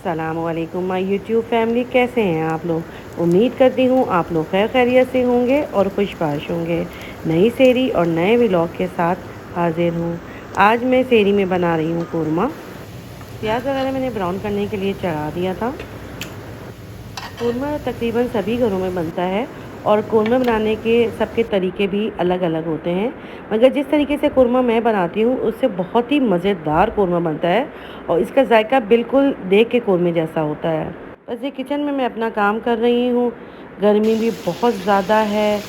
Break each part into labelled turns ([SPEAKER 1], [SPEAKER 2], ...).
[SPEAKER 1] अस्सलामुअलैकुम my YouTube family, कैसे हैं आप लोग। उम्मीद करती हूँ आप लोग खैर खैरियत से होंगे और खुशबाश होंगे। नई सेरी और नए व्लॉग के साथ हाजिर हूँ। आज मैं सेरी में बना रही हूँ कोरमा। प्याज वगैरह मैंने ब्राउन करने के लिए चढ़ा दिया था। कोरमा तकरीबन सभी घरों में बनता है और कोरमा बनाने के सबके तरीके भी अलग अलग होते हैं, मगर जिस तरीके से कोरमा मैं बनाती हूँ उससे बहुत ही मज़ेदार कोरमा बनता है और इसका जायका बिल्कुल देख के कोरमे जैसा होता है। बस ये किचन में मैं अपना काम कर रही हूँ। गर्मी भी बहुत ज़्यादा है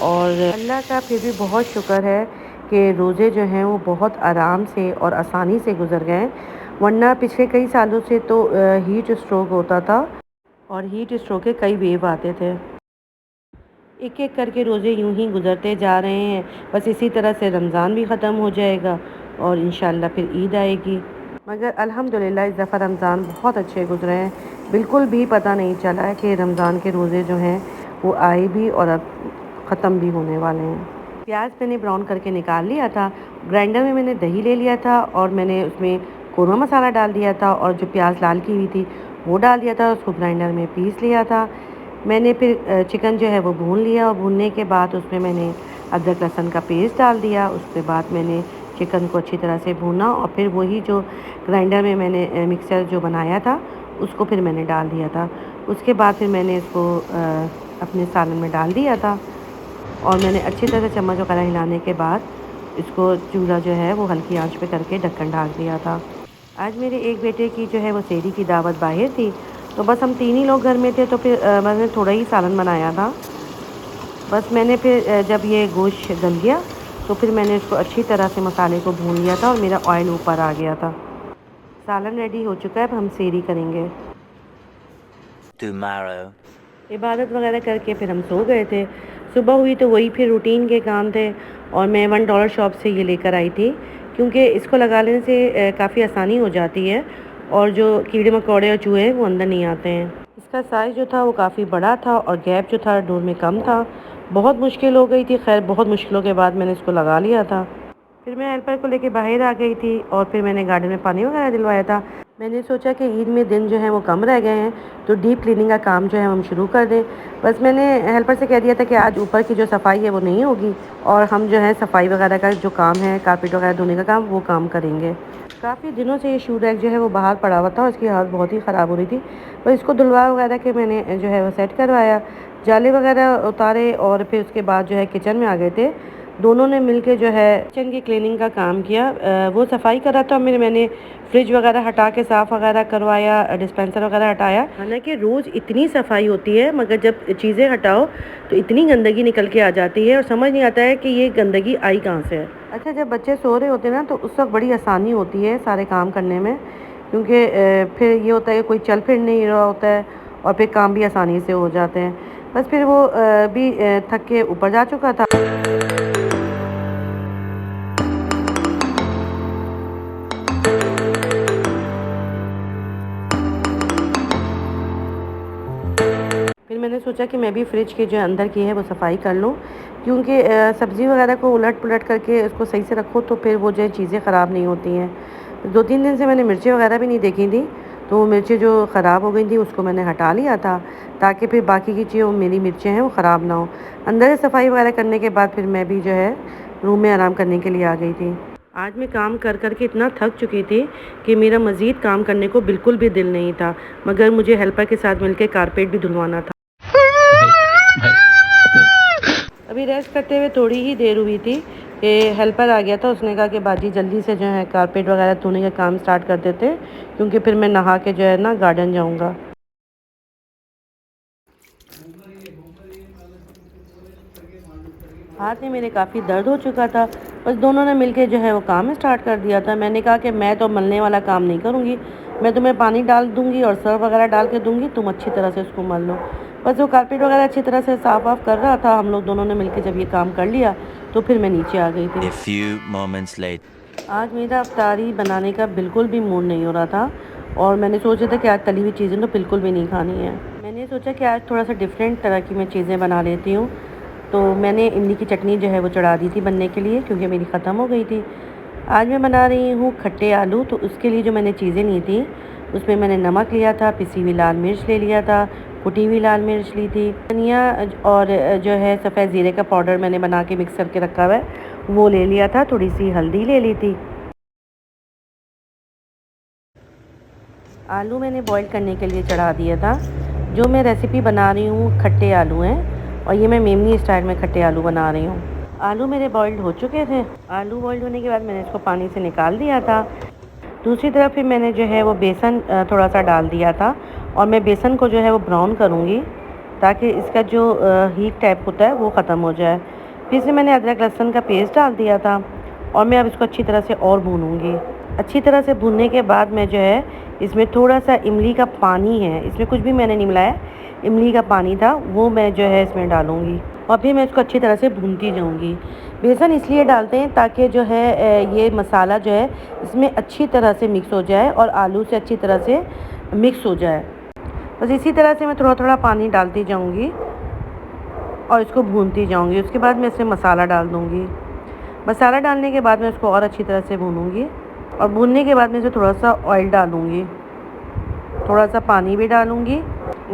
[SPEAKER 1] और अल्लाह का फिर भी बहुत शुक्र है कि रोज़े जो हैं वो बहुत आराम से और आसानी से गुजर गए, वरना पिछले कई सालों से तो हीट स्ट्रोक होता था और हीट स्ट्रोक के कई वेव आते थे। एक एक करके रोज़े यूं ही गुज़रते जा रहे हैं। बस इसी तरह से रमज़ान भी ख़त्म हो जाएगा और इंशाल्लाह फिर ईद आएगी। मगर अल्हम्दुलिल्लाह इस दफ़ा रमज़ान बहुत अच्छे गुज़रे हैं। बिल्कुल भी पता नहीं चला है कि रमज़ान के रोज़े जो हैं वो आए भी और अब ख़त्म भी होने वाले हैं। प्याज मैंने ब्राउन करके निकाल लिया था। ग्राइंडर में मैंने दही ले लिया था और मैंने उसमें कोरमा मसाला डाल दिया था और जो प्याज लाल की हुई थी वो डाल दिया था। उसको ग्राइंडर में पीस लिया था। मैंने फिर चिकन जो है वो भून लिया और भूनने के बाद उसमें मैंने अदरक लहसुन का पेस्ट डाल दिया। उसके बाद मैंने चिकन को अच्छी तरह से भूना और फिर वही जो ग्राइंडर में मैंने मिक्सर जो बनाया था उसको फिर मैंने डाल दिया था। उसके बाद फिर मैंने इसको अपने सालन में डाल दिया था और मैंने अच्छी तरह से चम्मच वगैरह हिलाने के बाद इसको चूल्हा जो है वो हल्की आंच पे करके ढक्कन ढाक दिया था। आज मेरे एक बेटे की जो है वो सेहरी की दावत बाहर थी, तो बस हम 3 ही लोग घर में थे, तो फिर मैंने थोड़ा ही सालन बनाया था। बस मैंने फिर जब ये गोश्त गल गया तो फिर मैंने इसको अच्छी तरह से मसाले को भून लिया था और मेरा ऑयल ऊपर आ गया था। सालन रेडी हो चुका है, अब हम सेहरी करेंगे। इबादत वगैरह करके फिर हम सो गए थे। सुबह हुई तो वही फिर रूटीन के काम थे और मैं $1 शॉप से ये लेकर आई थी, क्योंकि इसको लगा लेने से काफ़ी आसानी हो जाती है और जो कीड़े मकोड़े और चूहे वो अंदर नहीं आते हैं। इसका साइज़ जो था वो काफ़ी बड़ा था और गैप जो था डोर में कम था। बहुत मुश्किल हो गई थी, खैर बहुत मुश्किलों के बाद मैंने इसको लगा लिया था। फिर मैं हेल्पर को लेके बाहर आ गई थी और फिर मैंने गार्डन में पानी वगैरह दिलवाया था। मैंने सोचा कि ईद में दिन जो है वो कम रह गए हैं, तो डीप क्लीनिंग का काम जो है हम शुरू कर दें। बस मैंने हेल्पर से कह दिया था कि आज ऊपर की जो सफाई है वो नहीं होगी और हम जो है सफाई वगैरह का जो काम है, कारपेट वगैरह धोने का काम, वो काम करेंगे। काफ़ी दिनों से ये शू रैक जो है वो बाहर पड़ा हुआ था और इसकी हालत बहुत ही ख़राब हो रही थी, तो इसको धुलवा वगैरह के मैंने जो है वो सेट करवाया, जाले वगैरह उतारे और फिर उसके बाद जो है किचन में आ गए थे। दोनों ने मिलके जो है किचन की क्लीनिंग का काम किया। वो सफाई कर रहा था, मैंने फ्रिज वगैरह हटा के साफ़ वगैरह करवाया, डिस्पेंसर वगैरह हटाया। हालांकि रोज़ इतनी सफाई होती है मगर जब चीज़ें हटाओ तो इतनी गंदगी निकल के आ जाती है और समझ नहीं आता है कि ये गंदगी आई कहाँ से है। अच्छा, जब बच्चे सो रहे होते हैं ना तो उस वक्त बड़ी आसानी होती है सारे काम करने में, क्योंकि फिर ये होता है कि कोई चल फिर नहीं रहा होता है और फिर काम भी आसानी से हो जाते हैं। बस फिर वो भी थक के ऊपर जा चुका था। फिर मैंने सोचा कि मैं भी फ्रिज के जो अंदर की है वो सफाई कर लूँ, क्योंकि सब्ज़ी वगैरह को उलट पुलट करके उसको सही से रखो तो फिर वो जो चीज़ें ख़राब नहीं होती हैं। 2-3 दिन से मैंने मिर्चें वगैरह भी नहीं देखी थी, तो वो मिर्चें जो ख़राब हो गई थी उसको मैंने हटा लिया था, ताकि फिर बाकी की जो मेरी मिर्चें हैं वो ख़राब ना हो। अंदर से सफाई वगैरह करने के बाद फिर मैं भी जो है रूम में आराम करने के लिए आ गई थी। आज मैं काम कर कर के इतना थक चुकी थी कि मेरा मज़ीद काम करने को बिल्कुल भी दिल नहीं था, मगर मुझे हेल्पर के साथ मिलकर कारपेट भी धुलवाना था। अभी रेस्ट करते हुए थोड़ी ही देर हुई थी कि हेल्पर आ गया था। उसने कहा कि बाजी जल्दी से जो है कारपेट वगैरह धोने का काम स्टार्ट कर देते, क्योंकि फिर मैं नहा के जो है ना गार्डन जाऊंगा। हाथ में मेरे काफ़ी दर्द हो चुका था, बस दोनों ने मिलके जो है वो काम स्टार्ट कर दिया था। मैंने कहा कि मैं तो मलने वाला काम नहीं करूँगी, मैं तुम्हें पानी डाल दूँगी और सर्फ वगैरह डाल के दूँगी, तुम अच्छी तरह से उसको मल लो। बस वो कारपेट वगैरह अच्छी तरह से साफ़ वाफ कर रहा था। हम लोग दोनों ने मिलकर जब ये काम कर लिया तो फिर मैं नीचे आ गई थी। आज मेरा अफ्तारी बनाने का बिल्कुल भी मूड नहीं हो रहा था और मैंने सोचा था कि आज तली हुई चीज़ें तो बिल्कुल भी नहीं खानी है। मैंने सोचा कि आज थोड़ा सा डिफरेंट तरह की मैं चीज़ें बना लेती हूँ, तो मैंने इमली की चटनी जो है वो चढ़ा दी थी बनने के लिए, क्योंकि मेरी ख़त्म हो गई थी। आज मैं बना रही हूँ खट्टे आलू, तो उसके लिए जो मैंने चीज़ें ली थी उसमें मैंने नमक लिया था, पिसी हुई लाल मिर्च ले लिया था, कुटी हुई लाल मिर्च ली थी, धनिया और जो है सफ़ेद ज़ीरे का पाउडर मैंने बना के मिक्स करके रखा हुआ है वो ले लिया था, थोड़ी सी हल्दी ले ली थी। आलू मैंने बॉईल करने के लिए चढ़ा दिया था। जो मैं रेसिपी बना रही हूँ खट्टे आलू हैं और ये मैं मेमनी स्टाइल में खट्टे आलू बना रही हूँ। आलू मेरे बॉइल्ड हो चुके थे। आलू बॉइल्ड होने के बाद मैंने इसको पानी से निकाल दिया था। दूसरी तरफ फिर मैंने जो है वो बेसन थोड़ा सा डाल दिया था और मैं बेसन को जो है वो ब्राउन करूँगी ताकि इसका जो हीट टाइप होता है वो ख़त्म हो जाए। फिर से मैंने अदरक लहसुन का पेस्ट डाल दिया था और मैं अब इसको अच्छी तरह से और भूनूँगी। अच्छी तरह से भूनने के बाद मैं जो है इसमें थोड़ा सा इमली का पानी है, इसमें कुछ भी मैंने नहीं मिलाया, इमली का पानी था वो मैं जो है इसमें डालूँगी और फिर मैं इसको अच्छी तरह से भूनती जाऊँगी। बेसन इसलिए डालते हैं ताकि जो है ये मसाला जो है इसमें अच्छी तरह से मिक्स हो जाए और आलू से अच्छी तरह से मिक्स हो जाए। बस इसी तरह से मैं थोड़ा थोड़ा पानी डालती जाऊँगी और इसको भूनती जाऊँगी। उसके बाद मैं इसमें मसाला डाल दूँगी। मसाला डालने के बाद मैं इसको और अच्छी तरह से भूनूँगी और भूनने के बाद मैं इसमें थोड़ा सा ऑयल डालूँगी, थोड़ा सा पानी भी डालूँगी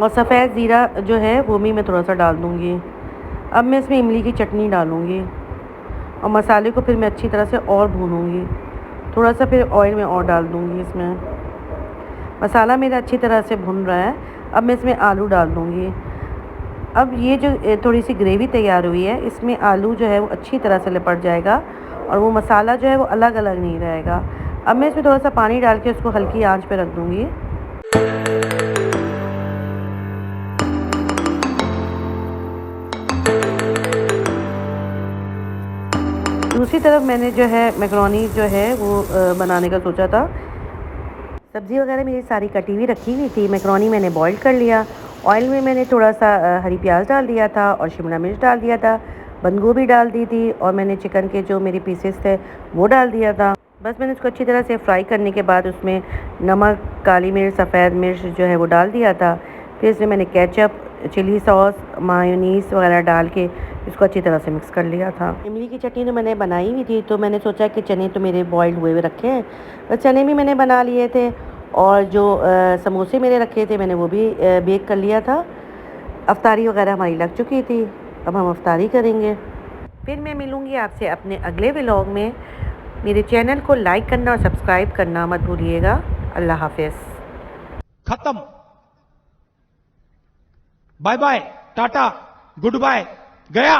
[SPEAKER 1] और सफ़ेद ज़ीरा जो है वो भी मैं थोड़ा सा डाल दूँगी। अब मैं इसमें इमली की चटनी डालूँगी और मसाले को फिर मैं अच्छी तरह से और भूनूँगी। थोड़ा सा फिर ऑयल में और डाल दूँगी इसमें। मसाला मेरा अच्छी तरह से भुन रहा है। अब मैं इसमें आलू डाल दूँगी। अब ये जो थोड़ी सी ग्रेवी तैयार हुई है इसमें आलू जो है वो अच्छी तरह से लिपट जाएगा और वो मसाला जो है वो अलग अलग नहीं रहेगा। अब मैं इसमें थोड़ा सा पानी डाल के उसको हल्की आंच पे रख दूँगी। दूसरी तरफ मैंने जो है मैकरोनी जो है वो बनाने का सोचा था। सब्ज़ी वगैरह मेरी सारी कटी हुई रखी हुई थी। मैकरोनी मैंने बॉईल कर लिया। ऑयल में मैंने थोड़ा सा हरी प्याज डाल दिया था और शिमला मिर्च डाल दिया था, बंद गोभी डाल दी थी और मैंने चिकन के जो मेरे पीसेस थे वो डाल दिया था। बस मैंने उसको अच्छी तरह से फ्राई करने के बाद उसमें नमक, काली मिर्च, सफ़ेद मिर्च जो है वो डाल दिया था। फिर इसमें मैंने केचप, चिली सॉस, मायोनीस वगैरह डाल के इसको अच्छी तरह से मिक्स कर लिया था। इमली की चटनी तो मैंने बनाई हुई थी तो मैंने सोचा कि चने तो मेरे बॉइल्ड हुए हुए रखे हैं, तो चने भी मैंने बना लिए थे और जो समोसे मेरे रखे थे मैंने वो भी बेक कर लिया था। अफ्तारी वगैरह हमारी लग चुकी थी, अब हम अफ्तारी करेंगे। फिर मैं मिलूँगी आपसे अपने अगले व्लॉग में। मेरे चैनल को लाइक करना और सब्सक्राइब करना मत भूलिएगा। अल्लाह हाफिज़।
[SPEAKER 2] खत्म। Bye bye, tata, good bye, गया।